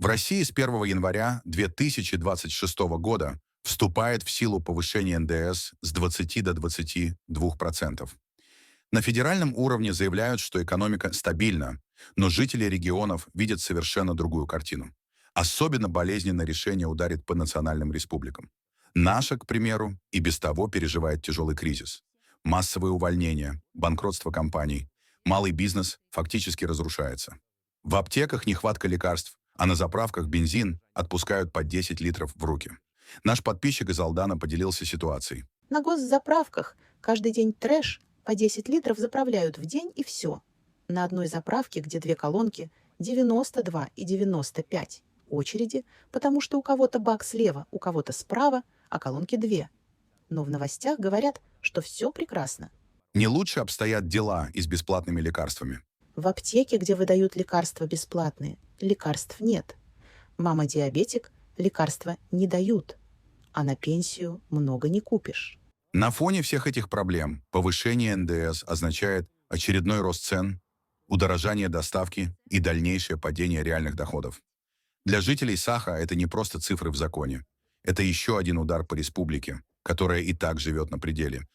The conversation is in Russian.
В России с 1 января 2026 года вступает в силу повышение НДС с 20 до 22%. На федеральном уровне заявляют, что экономика стабильна, но жители регионов видят совершенно другую картину. Особенно болезненно решение ударит по национальным республикам. Наша, к примеру, и без того переживает тяжелый кризис. Массовые увольнения, банкротство компаний, малый бизнес фактически разрушается. В аптеках нехватка лекарств, а на заправках бензин отпускают по 10 литров в руки. Наш подписчик из Алдана поделился ситуацией. На госзаправках каждый день трэш, по 10 литров заправляют в день и все. На одной заправке, где две колонки, 92 и 95 очереди, потому что у кого-то бак слева, у кого-то справа, а колонки две. Но в новостях говорят, что все прекрасно. Не лучше обстоят дела и с бесплатными лекарствами. В аптеке, где выдают лекарства бесплатные, лекарств нет. Мама диабетик, лекарства не дают, а на пенсию много не купишь. На фоне всех этих проблем повышение НДС означает очередной рост цен, удорожание доставки и дальнейшее падение реальных доходов. Для жителей Саха это не просто цифры в законе. Это еще один удар по республике, которая и так живет на пределе.